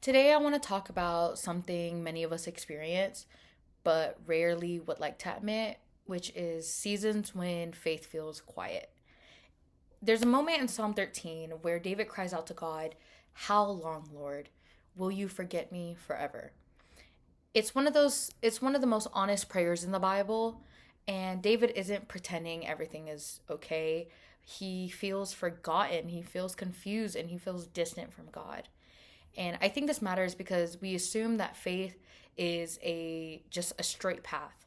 Today, I want to talk about something many of us experience, but rarely would like to admit, which is seasons when faith feels quiet. There's a moment in Psalm 13 where David cries out to God, "How long, Lord? Will you forget me forever?" It's one of the most honest prayers in the Bible, and David isn't pretending everything is okay. He feels forgotten, he feels confused, and he feels distant from God. And I think this matters because we assume that faith is a just a straight path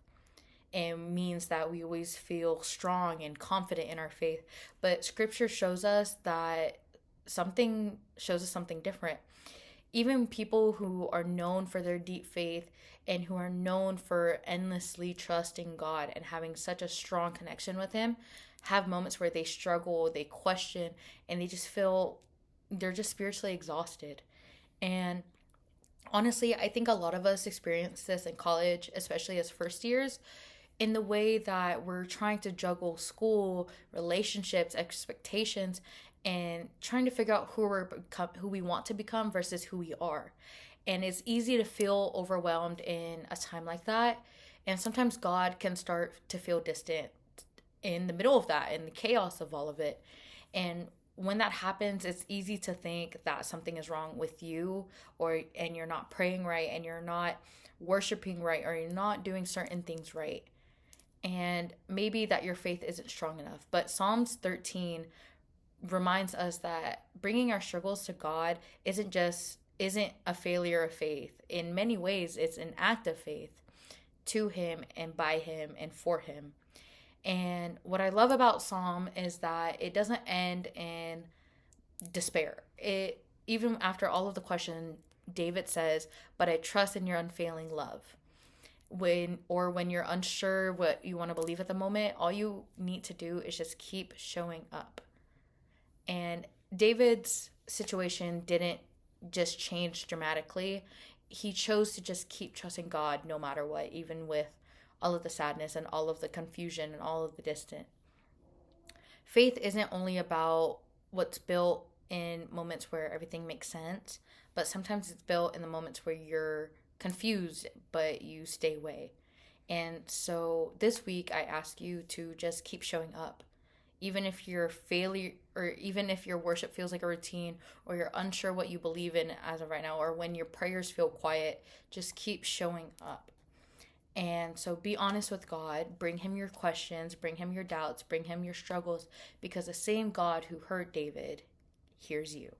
and means that we always feel strong and confident in our faith. But scripture shows us something different. Even people who are known for their deep faith and who are known for endlessly trusting God and having such a strong connection with him have moments where they struggle, they question, and they just feel they're just spiritually exhausted. And honestly, I think a lot of us experience this in college, especially as first years, in the way that we're trying to juggle school, relationships, expectations, and trying to figure out who we want to become versus who we are. And it's easy to feel overwhelmed in a time like that. And sometimes God can start to feel distant in the middle of that, in the chaos of all of it. And when that happens, it's easy to think that something is wrong with you, or and you're not praying right, and you're not worshiping right, or you're not doing certain things right, and maybe that your faith isn't strong enough. But Psalms 13 reminds us that bringing our struggles to God isn't a failure of faith. In many ways, it's an act of faith to him and by him and for him. And what I love about Psalm is that it doesn't end in despair. It even after all of the question, David says, "But I trust in your unfailing love." When you're unsure what you want to believe at the moment, all you need to do is just keep showing up. And David's situation didn't just change dramatically. He chose to just keep trusting God no matter what, even with all of the sadness and all of the confusion and all of the distance. Faith isn't only about what's built in moments where everything makes sense, but sometimes it's built in the moments where you're confused but you stay away. And so this week I ask you to just keep showing up. Even if your failure or even if your worship feels like a routine, or you're unsure what you believe in as of right now, or when your prayers feel quiet, just keep showing up. And so be honest with God, bring him your questions, bring him your doubts, bring him your struggles, because the same God who heard David hears you.